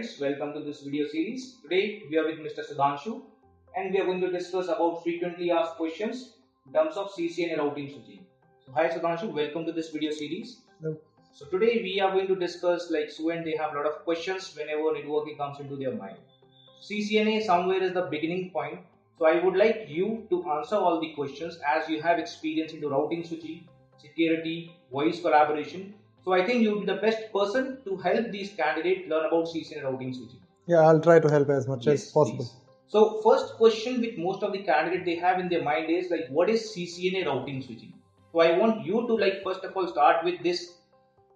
friends, welcome to this video series. Today we are with Mr. Sudhanshu and we are going to discuss about frequently asked questions in terms of CCNA routing switching. So hi Sudhanshu, welcome to this video series. Hello. So today we are going to discuss like students, they have a lot of questions whenever networking comes into their mind. CCNA somewhere is the beginning point. So I would like you to answer all the questions as you have experience into routing switching, security, voice collaboration. So I think you will be the best person to help these candidates learn about CCNA routing switching. Yeah, I'll try to help as much as possible. Please. So first question with most of the candidates they have in their mind is like, what is CCNA routing switching? So I want you to like first of all start with this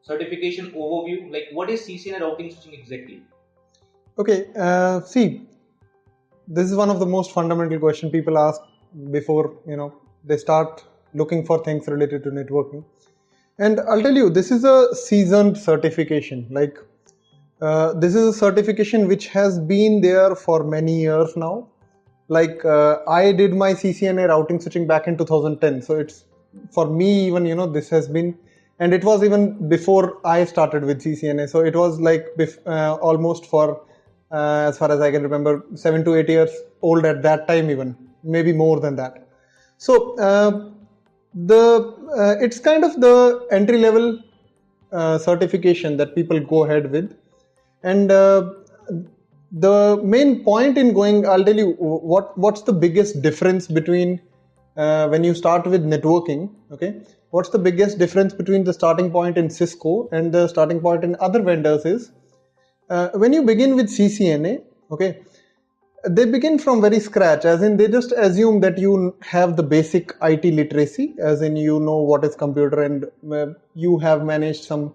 certification overview. Like what is CCNA routing switching exactly? Okay, see, this is one of the most fundamental questions people ask before they start looking for things related to networking. And I'll tell you, this is a seasoned certification. Like this is a certification which has been there for many years now. Like I did my CCNA routing switching back in 2010. So it's for me even this has been, and it was even before I started with CCNA. So it was like almost for as far as I can remember 7 to 8 years old at that time, even maybe more than that. So it's kind of the entry level certification that people go ahead with, and the main point in going, I'll tell you what's the biggest difference between when you start with networking. Okay, what's the biggest difference between the starting point in Cisco and the starting point in other vendors is when you begin with CCNA, okay, they begin from very scratch, as in they just assume that you have the basic IT literacy, as in you know what is computer and you have managed some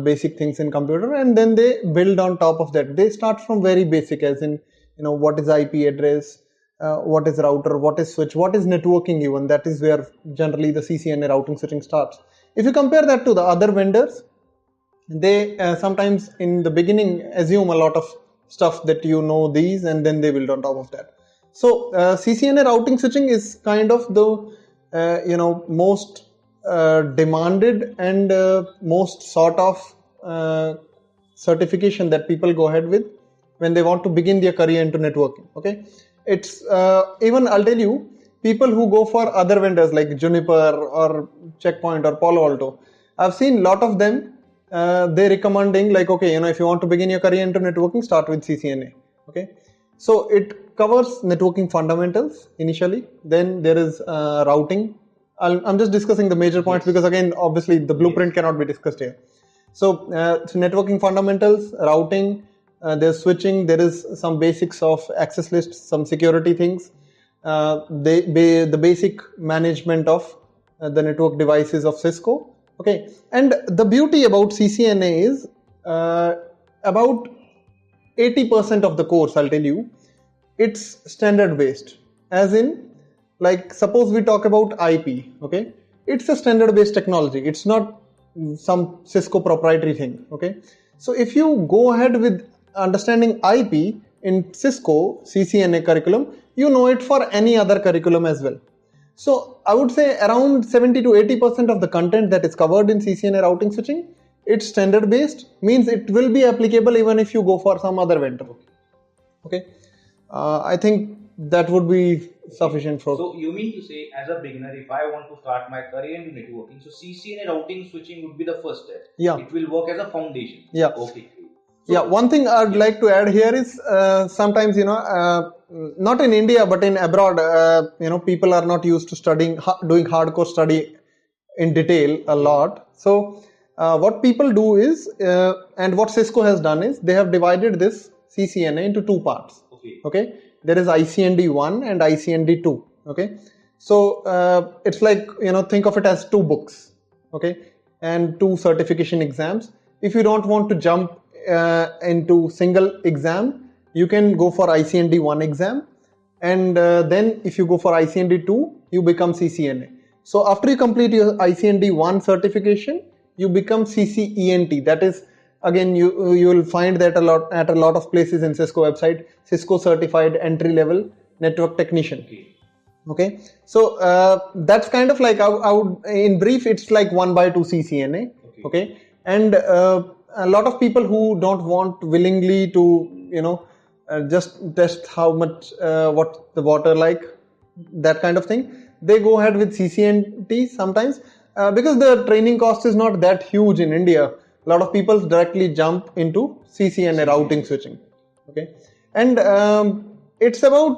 basic things in computer, and then they build on top of that. They start from very basic, as in what is IP address, what is router, what is switch, what is networking even. That is where generally the CCNA routing switching starts. If you compare that to the other vendors, they sometimes in the beginning assume a lot of stuff that these, and then they build on top of that. So CCNA routing switching is kind of the most demanded and most sort of certification that people go ahead with when they want to begin their career into networking. Okay, it's even I'll tell you, people who go for other vendors like Juniper or Checkpoint or Palo Alto, I've seen a lot of them. They're recommending like, okay, if you want to begin your career into networking, start with CCNA. Okay, so it covers networking fundamentals initially. Then there is routing. I'm just discussing the major points because again, obviously the blueprint cannot be discussed here. So networking fundamentals, routing, there's switching, there is some basics of access lists, some security things, the basic management of the network devices of Cisco. Okay, and the beauty about CCNA is about 80% of the course, I'll tell you, it's standard based. As in, like suppose we talk about IP, okay, it's a standard based technology. It's not some Cisco proprietary thing. Okay, so if you go ahead with understanding IP in Cisco CCNA curriculum, you know it for any other curriculum as well. So I would say around 70 to 80% of the content that is covered in CCNA routing switching, it's standard based, means it will be applicable even if you go for some other vendor. Okay, I think that would be sufficient for. So you mean to say, as a beginner, if I want to start my career in networking, so CCNA routing switching would be the first step. Yeah. It will work as a foundation. Yeah. Okay. So, yeah. One thing I'd like to add here is sometimes not in India but in abroad, people are not used to doing hardcore study in detail a lot. So what people do is, and what Cisco has done is, they have divided this CCNA into two parts. Okay, there is Icnd1 and Icnd2. Okay, so it's like think of it as two books. Okay, and two certification exams. If you don't want to jump into single exam, you can go for Icnd1 exam, and then if you go for Icnd2, you become CCNA. So after you complete your Icnd1 certification, you become CCENT. That is, again, you will find that at a lot of places in Cisco website, Cisco Certified Entry Level Network Technician. Okay, so that's kind of like, I would in brief, it's like 1/2 CCNA. Okay, and a lot of people who don't want willingly to, just test how much, what the water like, that kind of thing. They go ahead with CCNT sometimes because the training cost is not that huge in India. A lot of people directly jump into CCNA routing switching. Okay, and it's about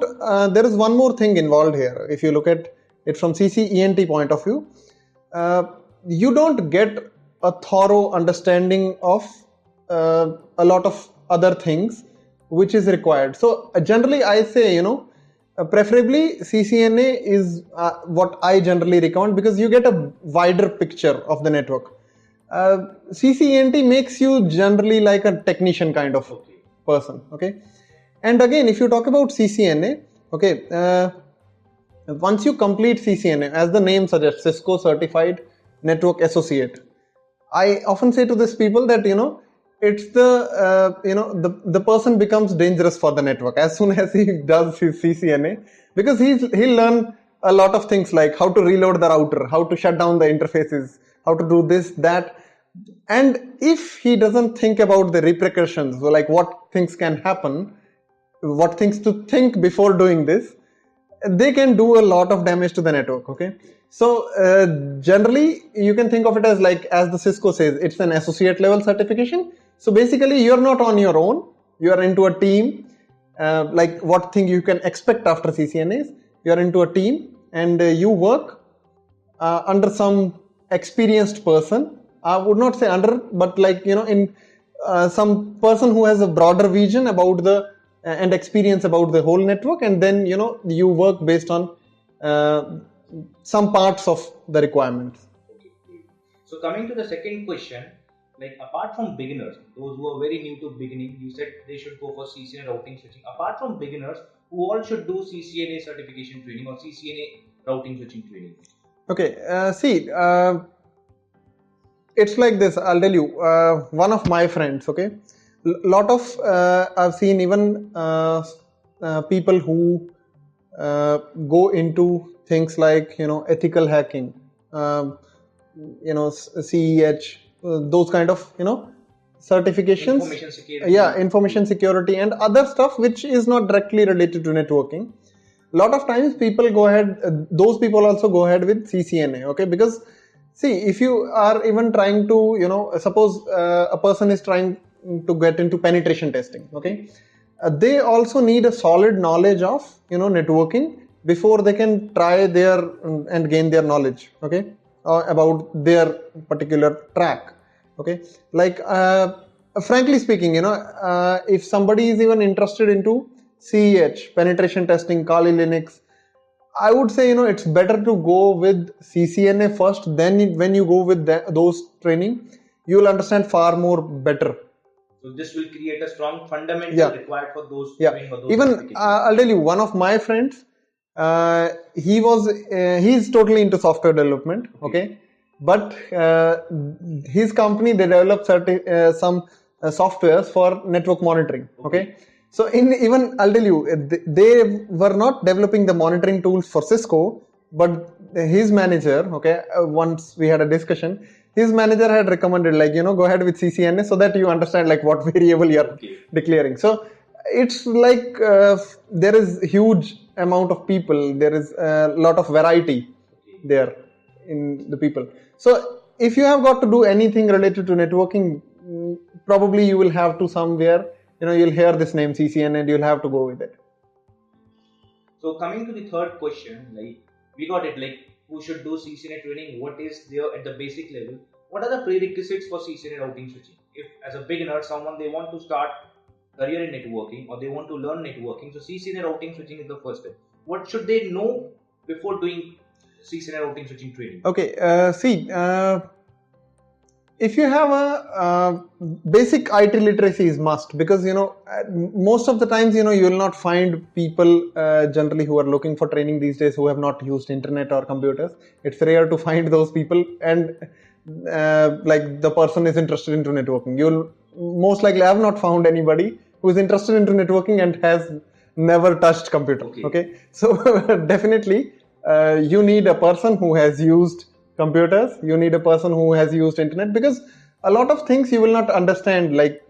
there is one more thing involved here. If you look at it from CCENT point of view, you don't get a thorough understanding of a lot of other things which is required. So generally I say, preferably CCNA is what I generally recommend, because you get a wider picture of the network. CCNT makes you generally like a technician kind of person. Okay, and again, if you talk about CCNA, okay, once you complete CCNA, as the name suggests, Cisco Certified Network Associate, I often say to these people that it's the person becomes dangerous for the network as soon as he does his CCNA, because he'll learn a lot of things like how to reload the router, how to shut down the interfaces, how to do this, that. And if he doesn't think about the repercussions, so like what things can happen, what things to think before doing this, they can do a lot of damage to the network. Okay, so generally you can think of it as like, as the Cisco says, it's an associate level certification. So basically you're not on your own, you are into a team. Like what thing you can expect after CCNAs, you are into a team and you work under some experienced person. I would not say under, but like in some person who has a broader vision about the and experience about the whole network, and then you work based on some parts of the requirements. Okay. So coming to the second question, like apart from beginners, those who are very new to beginning, you said they should go for CCNA routing switching. Apart from beginners, who all should do CCNA certification training or CCNA routing switching training? Okay, see, it's like this. I'll tell you. One of my friends, okay, lot of I've seen even people who go into things like ethical hacking, CEH, those kind of certifications, information security. Yeah, information security and other stuff which is not directly related to networking. A lot of times people go ahead, those people also go ahead with CCNA. Okay, because see, if you are even trying to suppose a person is trying to get into penetration testing, okay, they also need a solid knowledge of networking before they can try their and gain their knowledge, okay, about their particular track. Okay, like frankly speaking, if somebody is even interested into CEH, penetration testing, Kali Linux, I would say it's better to go with CCNA first. Then when you go with those training, you will understand far more better. So this will create a strong fundamental required for those. Even I'll tell you, one of my friends, he's totally into software development. Okay, but his company, they develop some softwares for network monitoring. Okay. So even I'll tell you, they were not developing the monitoring tools for Cisco, but his manager, okay, once we had a discussion, his manager had recommended like, go ahead with CCNA so that you understand like what variable you're declaring. So it's like there is huge amount of people, there is a lot of variety there in the people. So if you have got to do anything related to networking, probably you will have to somewhere, you'll hear this name CCNA and you'll have to go with it. So coming to the third question, like we got it, like who should do CCNA training, what is there at the basic level, what are the prerequisites for CCNA routing switching? If as a beginner, someone they want to start career in networking or they want to learn networking, so CCNA routing switching is the first step. What should they know before doing CCNA routing switching training? Okay, see, if you have a basic IT literacy is must, because most of the times you will not find people generally who are looking for training these days who have not used internet or computers. It's rare to find those people, and like the person is interested into networking. You'll most likely have not found anybody who is interested into networking and has never touched computer. Okay, so definitely you need a person who has used computers, you need a person who has used internet, because a lot of things you will not understand, like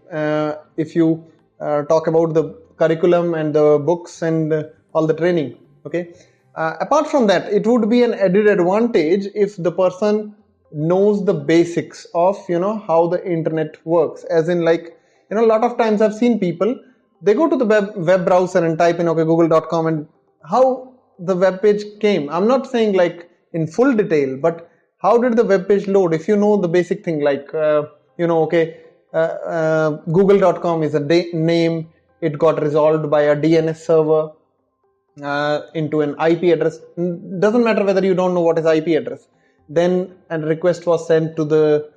if you talk about the curriculum and the books and all the training. Okay, apart from that, it would be an added advantage if the person knows the basics of how the internet works, as in, like, a lot of times I've seen people, they go to the web browser and type in google.com, and how the web page came, I'm not saying like in full detail, but how did the web page load? If you know the basic thing, like google.com is a name, it got resolved by a DNS server into an IP address. Doesn't matter whether you don't know what is IP address. Then a request was sent to the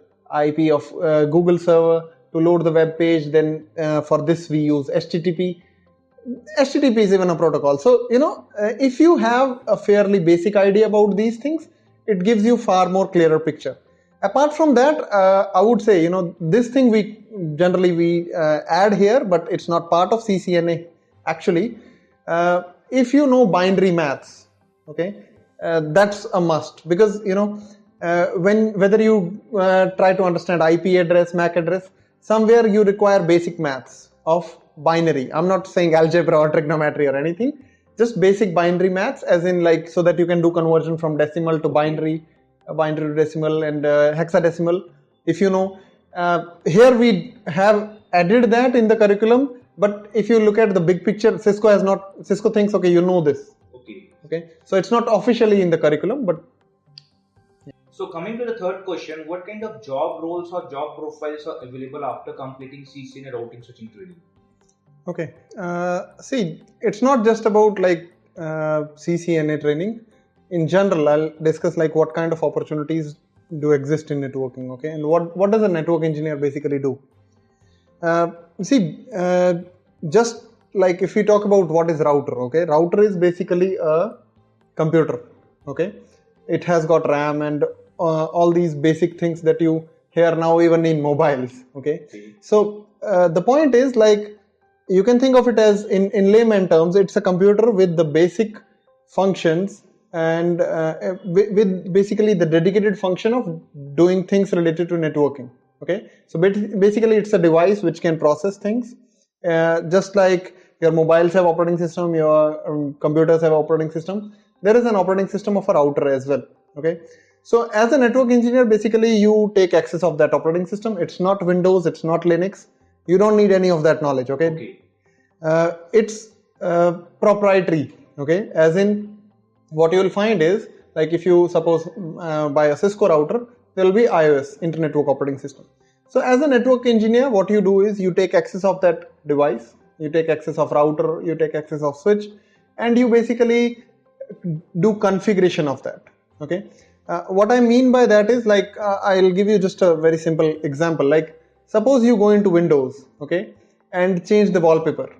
IP of Google server to load the web page. Then for this we use HTTP. HTTP is even a protocol. So if you have a fairly basic idea about these things, it gives you far more clearer picture. Apart from that, I would say this thing we generally add here, but it's not part of CCNA actually. If you know binary maths, okay, that's a must, because whether you try to understand IP address, MAC address, somewhere you require basic maths of binary. I'm not saying algebra or trigonometry or anything, just basic binary maths, as in, like, so that you can do conversion from decimal to binary, binary to decimal, and hexadecimal. If you know, here we have added that in the curriculum, but if you look at the big picture, Cisco thinks, okay, you know this. Okay, so it's not officially in the curriculum, but. So coming to the third question, what kind of job roles or job profiles are available after completing CCNA routing switching training? Okay, see, it's not just about like CCNA training. In general, I'll discuss like what kind of opportunities do exist in networking, okay, and what does a network engineer basically do. Just like if we talk about what is router, okay, router is basically a computer, okay, it has got RAM and all these basic things that you hear now even in mobiles, okay. So the point is, like, you can think of it as, in layman terms, it's a computer with the basic functions and with basically the dedicated function of doing things related to networking, okay. So basically it's a device which can process things, just like your mobiles have operating system, your computers have operating system. There is an operating system of a router as well, okay. So as a network engineer, basically you take access of that operating system. It's not Windows, it's not Linux. You don't need any of that knowledge, okay. It's proprietary, okay, as in, what you will find is, like, if you suppose buy a Cisco router, there will be iOS, Internet Network Operating System. So as a network engineer, what you do is you take access of that device, you take access of router, you take access of switch, and you basically do configuration of that, okay. What I mean by that is, like, I'll give you just a very simple example. Like, suppose you go into Windows, okay, and change the wallpaper.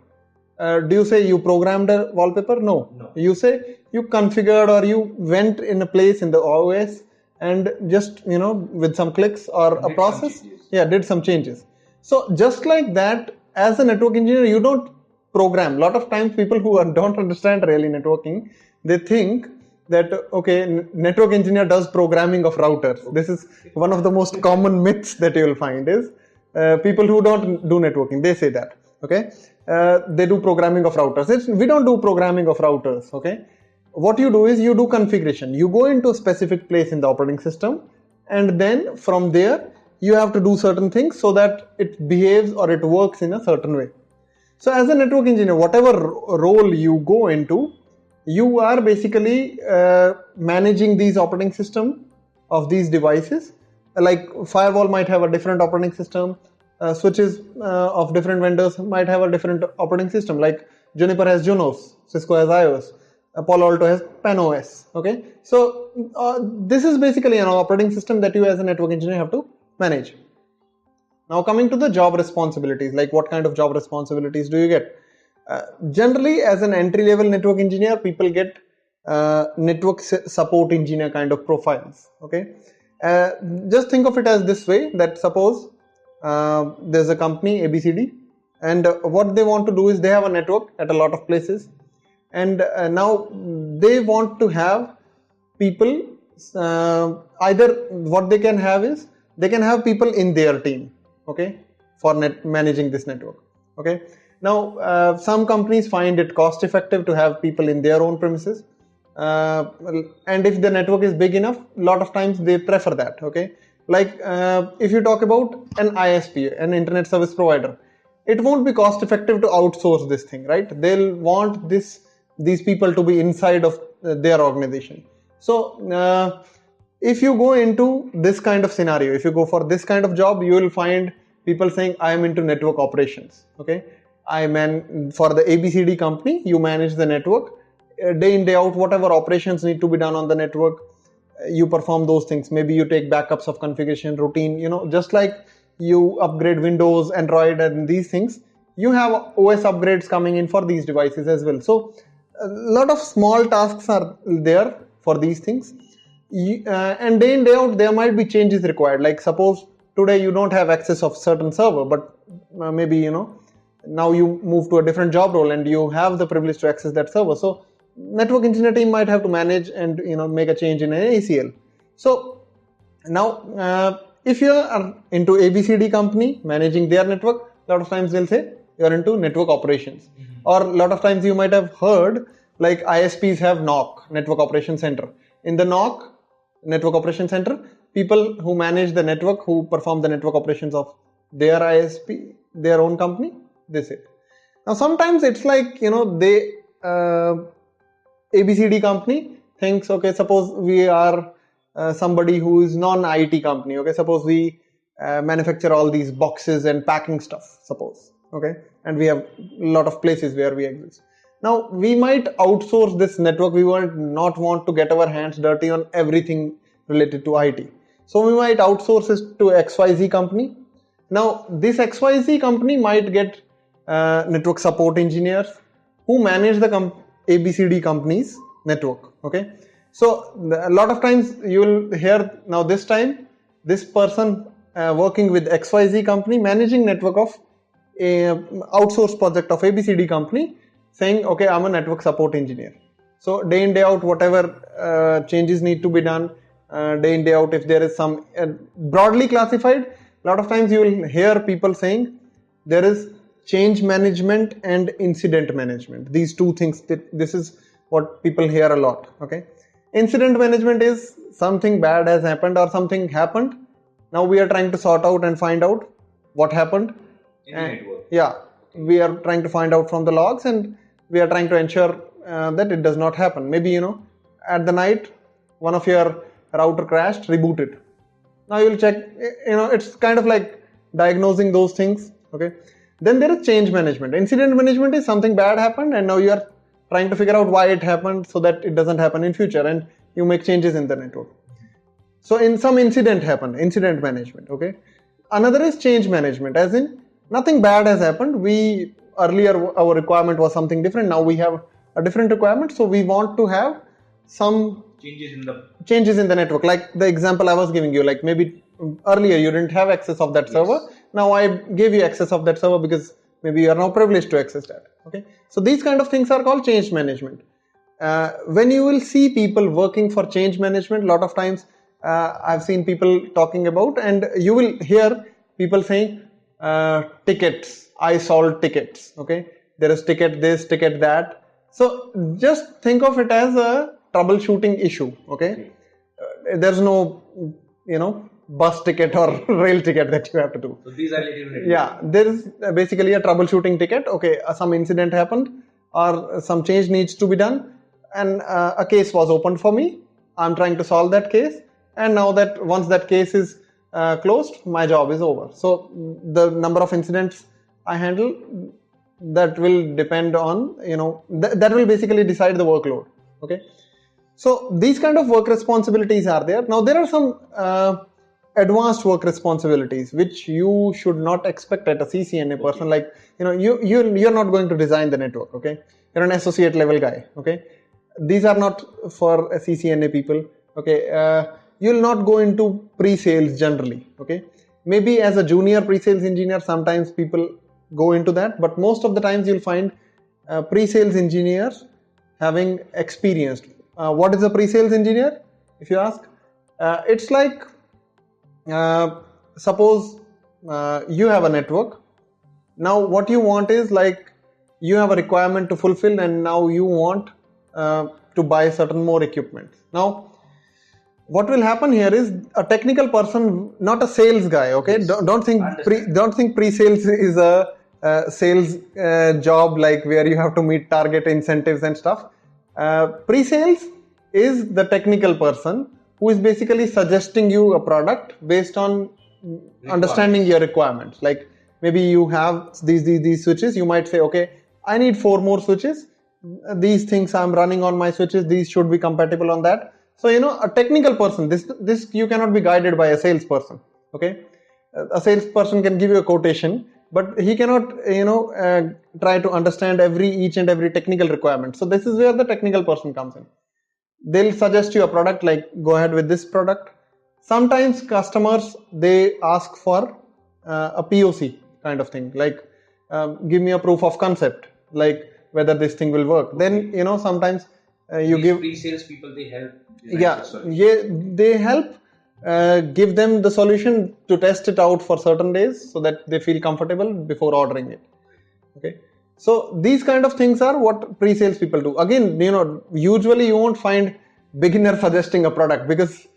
Do you say you programmed a wallpaper? No. You say you configured, or you went in a place in the OS and just, with some clicks or a process, did some changes. So just like that, as a network engineer, you don't program. A lot of times people who don't understand really networking, they think that, okay, network engineer does programming of routers. This is one of the most common myths that you will find is people who don't do networking, they say that, okay. They do programming of routers. We don't do programming of routers, okay. What you do is you do configuration. You go into a specific place in the operating system, and then from there you have to do certain things so that it behaves or it works in a certain way. So as a network engineer, whatever role you go into, you are basically managing these operating system of these devices. Like firewall might have a different operating system, switches of different vendors might have a different operating system. Like Juniper has Junos, Cisco has iOS, Palo Alto has PanOS, okay. So this is basically an operating system that you as a network engineer have to manage. Now coming to the job responsibilities, like what kind of job responsibilities do you get? Generally, as an entry-level network engineer, people get network support engineer kind of profiles, okay. Just think of it as this way, that suppose there's a company ABCD, and what they want to do is they have a network at a lot of places, and now they want to have people, either what they can have is they can have people in their team, okay, for managing this network, okay. Now, some companies find it cost effective to have people in their own premises, and if the network is big enough, a lot of times they prefer that, okay. Like if you talk about an ISP, an internet service provider, it won't be cost effective to outsource this thing, right? They'll want these people to be inside of their organization. So if you go into this kind of scenario, if you go for this kind of job, you will find people saying, I am into network operations, okay. For the ABCD company, you manage the network day in day out. Whatever operations need to be done on the network, you perform those things. Maybe you take backups of configuration routine, just like you upgrade Windows, Android, and these things, you have OS upgrades coming in for these devices as well. So a lot of small tasks are there for these things, and day in day out there might be changes required. Like suppose today you don't have access of certain server, but maybe now you move to a different job role and you have the privilege to access that server. So network engineer team might have to manage and make a change in an ACL. So now if you are into ABCD company managing their network, a lot of times they'll say you are into network operations. Or a lot of times you might have heard like ISPs have NOC, Network Operation Center. In the NOC, Network Operation Center, people who manage the network, who perform the network operations of their ISP, their own company, they say. Now sometimes it's like they ABCD company thinks, okay, suppose we are somebody who is non-IT company, okay, suppose we manufacture all these boxes and packing stuff, suppose, okay, and we have a lot of places where we exist. Now we might outsource this network. We might not want to get our hands dirty on everything related to IT, so we might outsource it to XYZ company. Now this XYZ company might get network support engineers who manage the ABCD company's network, okay. So a lot of times you will hear, now this time this person working with XYZ company managing network of a outsourced project of ABCD company saying, okay, I'm a network support engineer. So day in day out, whatever changes need to be done, day in day out, if there is some broadly classified, a lot of times you will hear people saying there is change management and incident management. These two things, this is what people hear a lot, okay. Incident management is something bad has happened or something happened. Now we are trying to sort out and find out what happened. In the network. Yeah, we are trying to find out from the logs and we are trying to ensure that it does not happen. Maybe, at the night, one of your router crashed, reboot it. Now you will check, it's kind of like diagnosing those things, okay. Then there is change management. Incident management is something bad happened and now you are trying to figure out why it happened so that it doesn't happen in future and you make changes in the network. So in some incident happened, incident management, okay. Another is change management, as in nothing bad has happened. Earlier our requirement was something different. Now we have a different requirement. So we want to have some changes in the network. Like the example I was giving you, like maybe earlier you didn't have access of that server. Now I gave you access of that server because maybe you are now privileged to access that, okay. So these kind of things are called change management. When you will see people working for change management, a lot of times I've seen people talking about, and you will hear people saying tickets, I solved tickets, okay. There is ticket this, ticket that. So just think of it as a troubleshooting issue, okay. There's no, bus ticket or rail ticket that you have to do. So these are little. Yeah, there is basically a troubleshooting ticket. Okay, some incident happened or some change needs to be done, and a case was opened for me. I'm trying to solve that case, and now that once that case is closed, my job is over. So the number of incidents I handle, that will depend on, that will basically decide the workload, okay. So these kind of work responsibilities are there. Now there are some advanced work responsibilities which you should not expect at a CCNA person. Like, you're not going to design the network, okay. You're an associate level guy, okay. These are not for CCNA people, okay. You'll not go into pre-sales generally, okay. Maybe as a junior pre-sales engineer, sometimes people go into that, but most of the times you'll find pre-sales engineers having experienced. What is a pre-sales engineer, if you ask? It's like suppose you have a network. Now what you want is like you have a requirement to fulfill, and now you want to buy certain more equipment. Now what will happen here is a technical person, not a sales guy. Okay, Yes. don't think pre-sales is a sales job like where you have to meet target incentives and stuff. Pre-sales is the technical person who is basically suggesting you a product based on understanding your requirements. Like maybe you have these switches, you might say, okay, I need 4 more switches. These things I'm running on my switches, these should be compatible on that. So a technical person, this you cannot be guided by a salesperson. Okay, a salesperson can give you a quotation, but he cannot try to understand each and every technical requirement. So this is where the technical person comes in. They'll suggest you a product, like go ahead with this product. Sometimes customers, they ask for a POC kind of thing, like give me a proof of concept, like whether this thing will work. Then sometimes you give pre-sales people, they help. They help give them the solution to test it out for certain days so that they feel comfortable before ordering it. Okay, so these kind of things are what pre-sales people do. Again, usually you won't find beginner suggesting a product because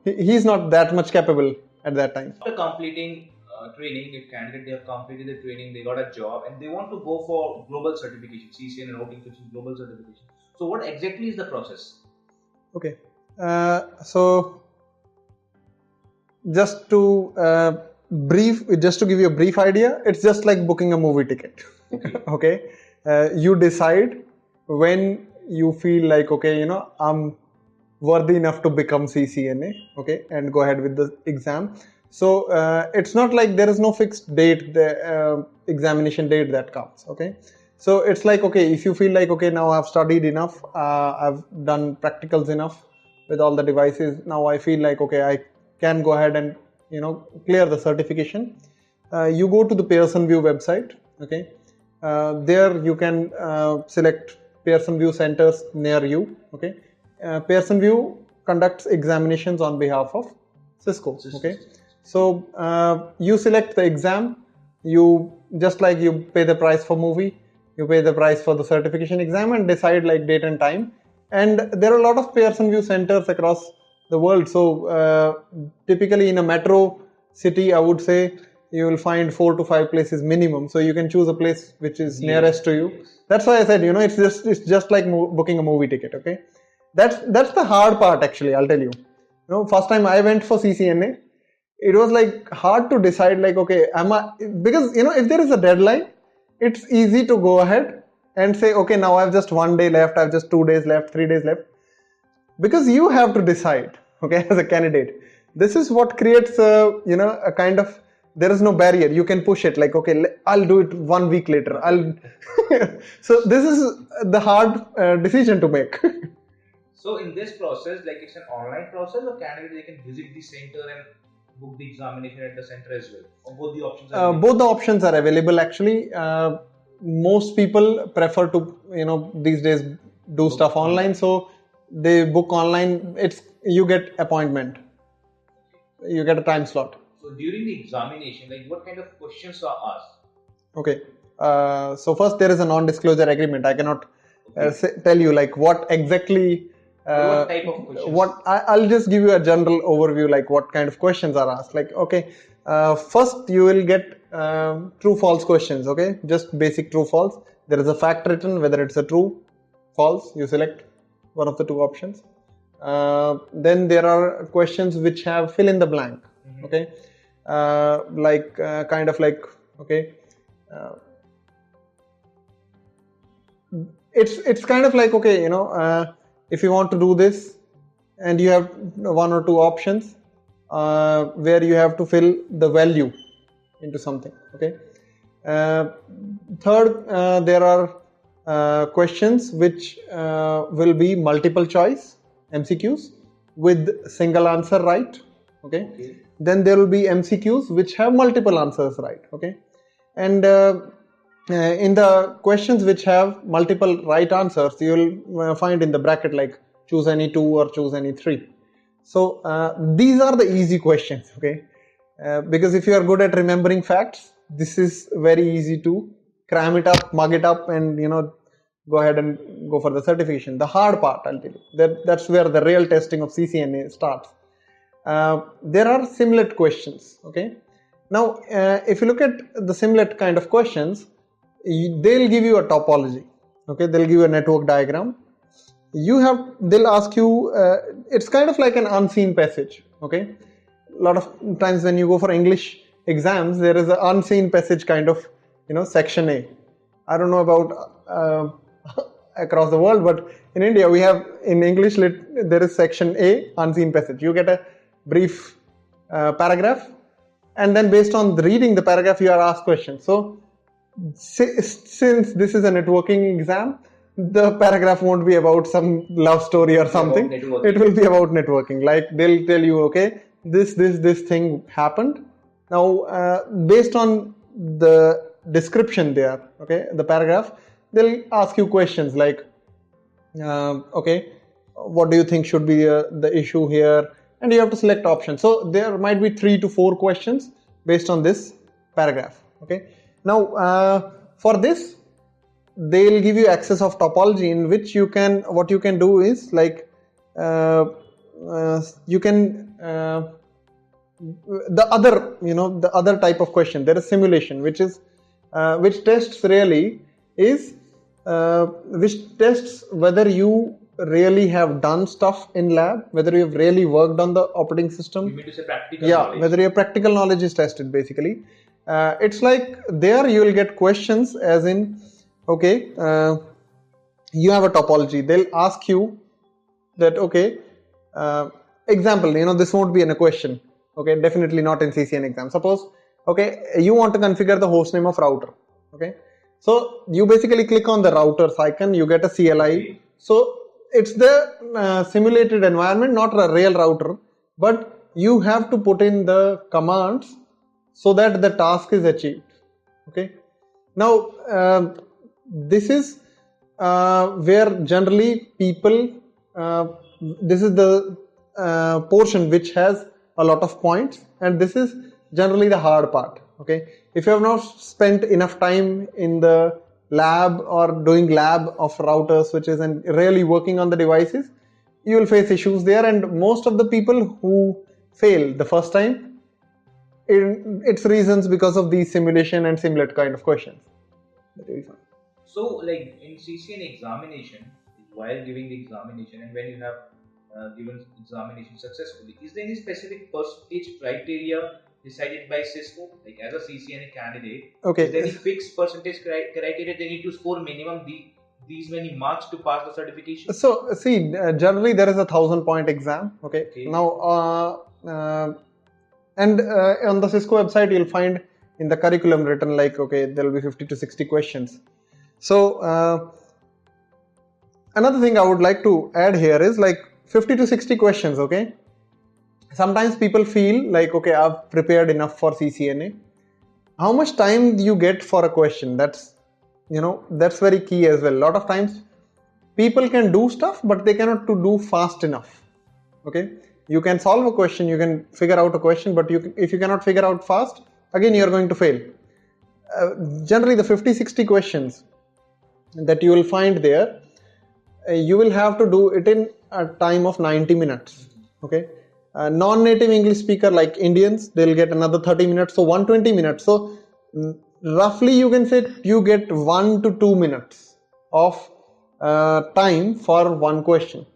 he's not that much capable at that time. After completing training, if candidate, they have completed the training, they got a job and they want to go for global certification, CCNA routing switching global certification. So what exactly is the process? Okay, so just to give you a brief idea, it's just like booking a movie ticket. Okay, you decide when you feel like, okay, I'm worthy enough to become CCNA, okay, and go ahead with the exam. So it's not like there is no fixed date, the examination date that comes. Okay, so it's like, okay, if you feel like, okay, now I've studied enough, I've done practicals enough with all the devices, now I feel like, okay, I can go ahead and clear the certification. You go to the Pearson VUE website. Okay, there you can select Pearson VUE centers near you. Okay, Pearson VUE conducts examinations on behalf of Cisco. Okay, so you select the exam. You pay the price for movie, you pay the price for the certification exam and decide like date and time. And there are a lot of Pearson VUE centers across the world. So typically in a metro city, I would say you will find 4 to 5 places minimum. So you can choose a place which is nearest to you. That's why I said, it's just like booking a movie ticket. Okay, that's the hard part actually. I'll tell you. First time I went for CCNA, it was like hard to decide like, okay, because if there is a deadline, it's easy to go ahead and say, okay, now I've just 1 day left, I've just 2 days left, 3 days left, because you have to decide. Okay, as a candidate, this is what creates a kind of, there is no barrier. You can push it like, okay, I'll do it 1 week later. So this is the hard decision to make. So in this process, like it's an online process, or candidate they can visit the center and book the examination at the center as well, or both the options are available? Both the options are available actually. Most people prefer to these days do stuff online, so they book online. You get appointment, you get a time slot. So during the examination, like what kind of questions are asked? Okay, so first there is a non-disclosure agreement. I cannot tell you like what exactly. What type of questions? I'll just give you a general overview, like what kind of questions are asked. Like, okay, first you will get true false questions. Okay, just basic true false. There is a fact written, whether it's a true, false. You select one of the 2 options. Then there are questions which have fill in the blank. Okay, kind of like, okay, it's kind of like, okay, if you want to do this and you have 1 or 2 options where you have to fill the value into something. Okay. Third, there are questions which will be multiple choice MCQs with single answer right. Okay. Then there will be MCQs which have multiple answers right. Okay. And in the questions which have multiple right answers, you will find in the bracket like choose any 2 or choose any 3. So these are the easy questions. Okay, because if you are good at remembering facts, this is very easy to cram it up, mug it up, and go ahead and go for the certification. The hard part, I'll tell you, that's where the real testing of CCNA starts. There are simulate questions. Okay, now if you look at the simulate kind of questions, they'll give you a topology. Okay, they'll give you a network diagram. They'll ask you, it's kind of like an unseen passage. Okay, a lot of times when you go for English exams, there is an unseen passage kind of, section A. I don't know about across the world, but in India we have, in English there is section A, unseen passage. You get a brief paragraph, and then based on reading the paragraph you are asked questions. So since this is a networking exam, the paragraph won't be about some love story or something. It will be about networking. Like they'll tell you, okay, this thing happened. Now based on the description there, okay, the paragraph, they'll ask you questions like, okay, what do you think should be the issue here, and you have to select options. So there might be 3 to 4 questions based on this paragraph. Okay, now for this they'll give you access of topology, in which what you can do is like you can the other type of question. There is simulation, which tests whether you really have done stuff in lab, whether you have really worked on the operating system. You mean to say practical knowledge? Whether your practical knowledge is tested, basically. It's like there you will get questions as in, okay, you have a topology. They'll ask you that, okay, example, this won't be in a question. Okay, definitely not in CCN exam. Suppose, okay, you want to configure the hostname of router. Okay, so you basically click on the routers icon, you get a CLI. Okay. So it's the simulated environment, not a real router, but you have to put in the commands so that the task is achieved. Okay, now this is where generally people, this is the portion which has a lot of points, and this is generally the hard part. Okay, if you have not spent enough time in the lab or doing lab of routers, switches, and really working on the devices, you will face issues there. And most of the people who fail the first time, it's reasons because of these simulation and simulate kind of questions. So like in CCNA examination, while giving the examination and when you have given examination successfully, is there any specific percentage criteria decided by Cisco? Like as a CCNA candidate, okay, is there any fixed percentage criteria they need to score minimum these many marks to pass the certification? So see, generally there is a 1,000-point exam. Okay. Now and on the Cisco website you'll find in the curriculum written like, okay, there will be 50 to 60 questions. So another thing I would like to add here is like 50 to 60 questions. Okay, sometimes people feel like, okay, I've prepared enough for CCNA. How much time do you get for a question? That's very key as well. A lot of times people can do stuff, but they cannot do fast enough. Okay, you can solve a question, you can figure out a question, but if you cannot figure out fast, again you are going to fail. Generally the 50-60 questions that you will find there, you will have to do it in a time of 90 minutes. Okay, non-native English speaker like Indians, they'll get another 30 minutes, so 120 minutes. So roughly you can say you get 1 to 2 minutes of time for one question.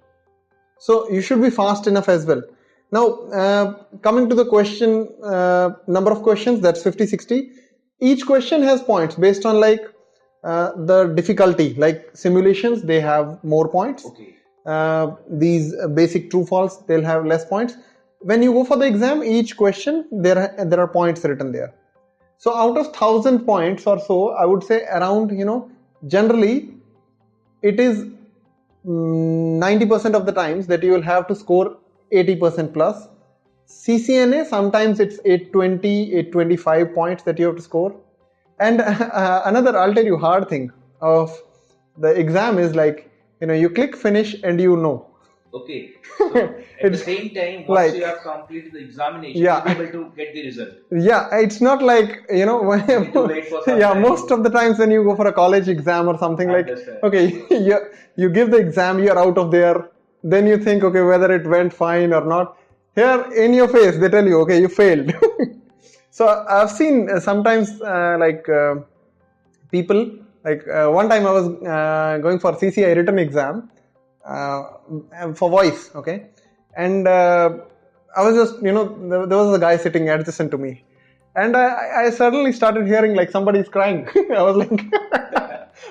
So you should be fast enough as well. Now coming to the question, number of questions, that's 50-60. Each question has points based on like the difficulty. Like simulations, they have more points. Okay. These basic true false, they'll have less points. When you go for the exam, each question there are points written there. So out of 1,000 points or so, I would say around, generally it is 90% of the times that you will have to score 80% plus. CCNA, sometimes it's 820, 825 points that you have to score. And another, I'll tell you, hard thing of the exam is like, you click finish and Okay. So at the same time, once you have completed the examination, you'll be able to get the result. Yeah, it's not like, you need to wait for some time. Most of the times when you go for a college exam or something okay, you give the exam, you're out of there, then you think, okay, whether it went fine or not. Here, in your face, they tell you, okay, you failed. So I've seen sometimes people, one time I was going for CCIE written exam for voice, okay, and I was just, there was a guy sitting adjacent to me, and I suddenly started hearing like somebody's crying. I was like,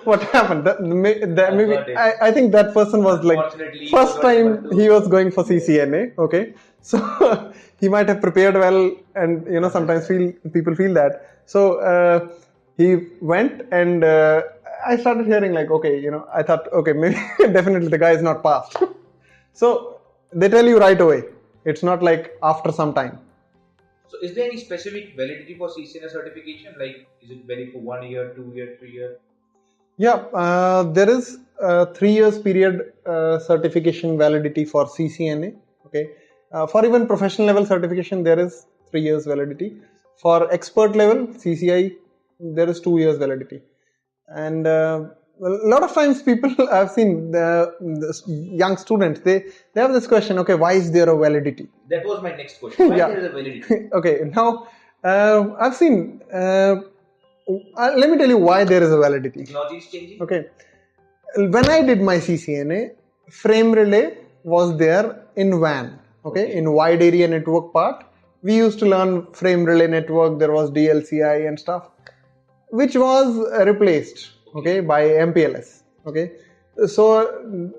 what happened? Maybe I think that person was like first time he was going for CCNA, okay, so he might have prepared well, and sometimes people feel that. So he went, and I started hearing like, okay, I thought, okay, maybe definitely the guy is not passed. So they tell you right away. It's not like after some time. So is there any specific validity for CCNA certification? Like, is it valid for 1 year, 2 year, 3 year? Yeah, there is a 3 years period certification validity for CCNA. Okay, for even professional level certification, there is 3 years validity. For expert level CCIE, there is 2 years validity. And a lot of times people, I've seen the young students, they have this question, okay, why is there a validity? That was my next question. Why there is a validity? Okay, now I've seen, let me tell you why there is a validity. Technology is changing. Okay, when I did my CCNA, frame relay was there in WAN, okay, in wide area network part. We used to learn frame relay network, there was DLCI and stuff, which was replaced, okay, by MPLS, okay. So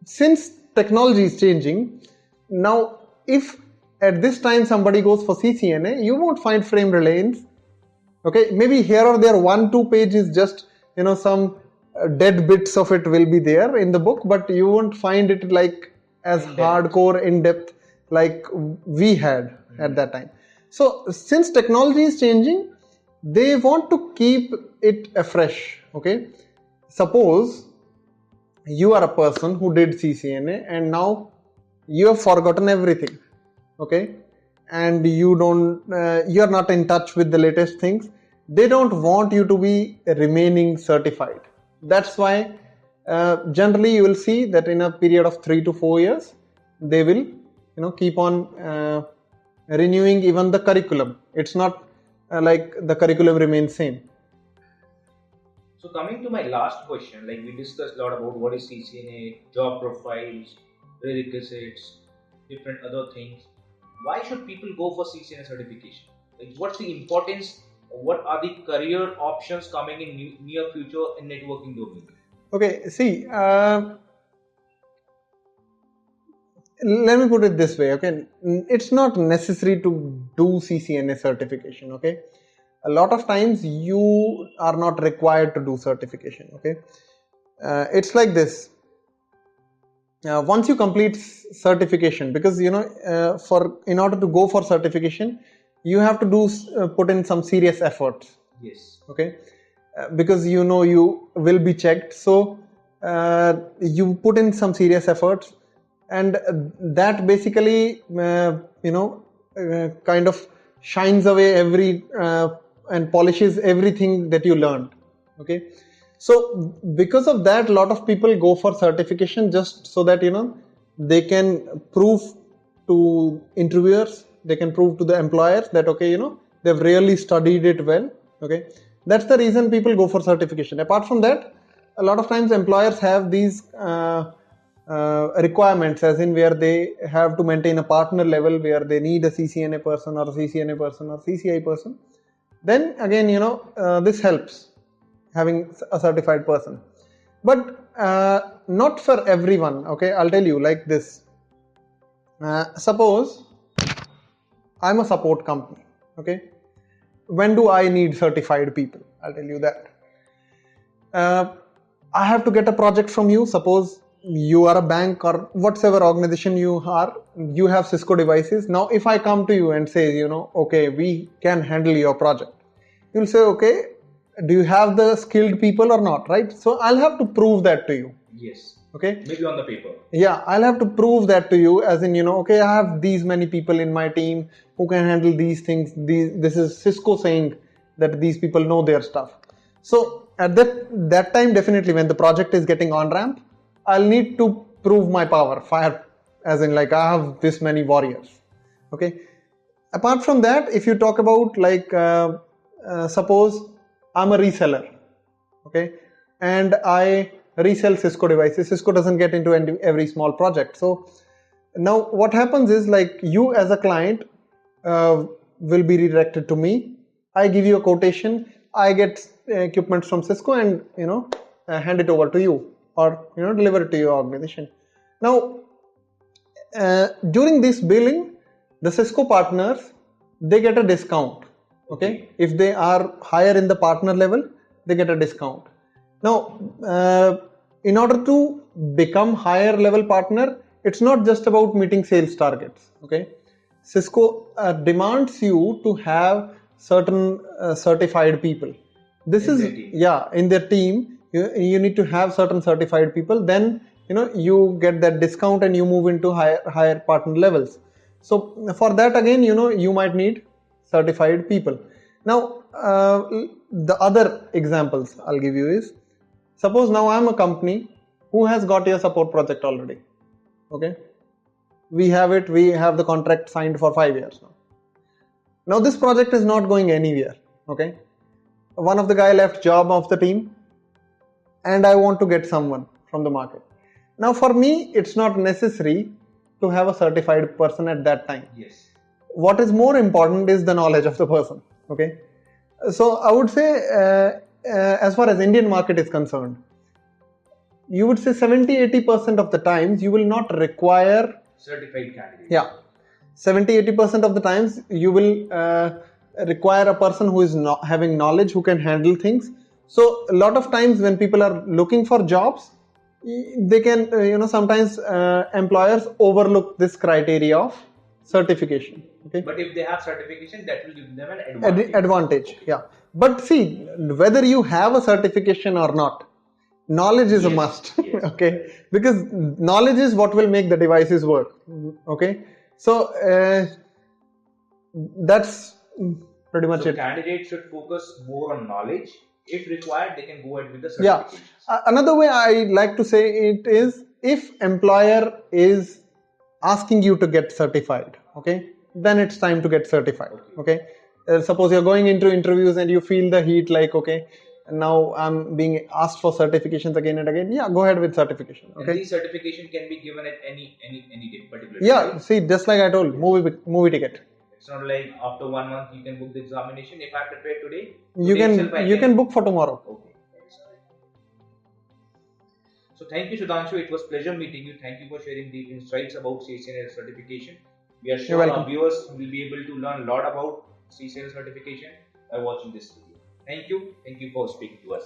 since technology is changing, now if at this time somebody goes for CCNA, you won't find frame relay in, okay, maybe here or there 1-2 pages, just some dead bits of it will be there in the book, but you won't find it like as hardcore in depth like we had at that time. So since technology is changing, they want to keep it afresh, okay. Suppose you are a person who did CCNA and now you have forgotten everything, okay, and you are not in touch with the latest things. They don't want you to be remaining certified. That's why generally you will see that in a period of 3 to 4 years, they will keep on renewing even the curriculum. It's not like the curriculum remains same. So coming to my last question, like we discussed a lot about what is CCNA, job profiles, prerequisites, different other things. Why should people go for CCNA certification? Like, what's the importance? What are the career options coming in near future in networking domain? Okay, see, let me put it this way, okay, it's not necessary to do CCNA certification, okay. A lot of times you are not required to do certification, okay. It's like this, once you complete certification, because in order to go for certification, you have to put in some serious efforts. Yes. Okay, because you will be checked, so you put in some serious efforts, and that basically kind of shines away every and polishes everything that you learned, okay. So because of that, a lot of people go for certification just so that they can prove to interviewers, they can prove to the employers that okay, they've really studied it well, okay. That's the reason people go for certification. Apart from that, a lot of times employers have these requirements, as in where they have to maintain a partner level, where they need a CCNA person or a CCNA person or CCI person. Then again, this helps, having a certified person. But not for everyone, okay. I'll tell you like this. Suppose I'm a support company, okay. When do I need certified people? I'll tell you that. I have to get a project from you. Suppose you are a bank or whatever organization you are, you have Cisco devices. Now if I come to you and say, okay, we can handle your project, you'll say, okay, do you have the skilled people or not, right? So I'll have to prove that to you. Yes. Okay. Maybe on the paper. Yeah, I'll have to prove that to you, as in, okay, I have these many people in my team who can handle these things. This is Cisco saying that these people know their stuff. So at that time, definitely when the project is getting on ramp, I'll need to prove my power, fire, as in like I have this many warriors. Okay. Apart from that, if you talk about like, suppose I'm a reseller, okay, and I resell Cisco devices. Cisco doesn't get into every small project. So now what happens is, like, you as a client will be redirected to me. I give you a quotation. I get equipment from Cisco and hand it over to you, or deliver it to your organization. Now during this billing, the Cisco partners, they get a discount. Okay, if they are higher in the partner level, they get a discount. Now in order to become higher level partner, it's not just about meeting sales targets. Okay, Cisco demands you to have certain certified people. This is in their team. You need to have certain certified people. Then you get that discount and you move into higher partner levels. So for that, again, you might need certified people. Now the other examples I'll give you is, suppose now I'm a company who has got your support project already. Okay, we have the contract signed for 5 years now. Now this project is not going anywhere. Okay, one of the guy left job of the team, and I want to get someone from the market. Now for me, it's not necessary to have a certified person at that time. Yes. What is more important is the knowledge of the person. Okay, so I would say as far as Indian market is concerned, you would say 70-80% of the times you will not require certified candidates. Yeah, 70-80% of the times you will require a person who is not having knowledge, who can handle things. So a lot of times when people are looking for jobs, they can sometimes employers overlook this criteria of certification. Okay, but if they have certification, that will give them an advantage. Okay. Yeah, but see, whether you have a certification or not, knowledge is a must. Yes. Okay, right. Because knowledge is what will make the devices work. Okay, so that's pretty much it. Candidates should focus more on knowledge. If required, they can go ahead with the certification. Another way I like to say it is, if employer is asking you to get certified, okay, then it's time to get certified. Okay, suppose you're going into interviews and you feel the heat, like, okay, now I'm being asked for certifications again and again. Yeah, go ahead with certification. Okay, and these certification can be given at any day, particular. Yeah, day. See, just like I told, movie ticket. It's not like after 1 month you can book the examination. If I'm prepared today, you can book for tomorrow. Okay. So thank you, Sudhanshu. It was pleasure meeting you. Thank you for sharing the insights about CCNA certification. We are sure our viewers will be able to learn a lot about CCNA certification by watching this video. Thank you. Thank you for speaking to us.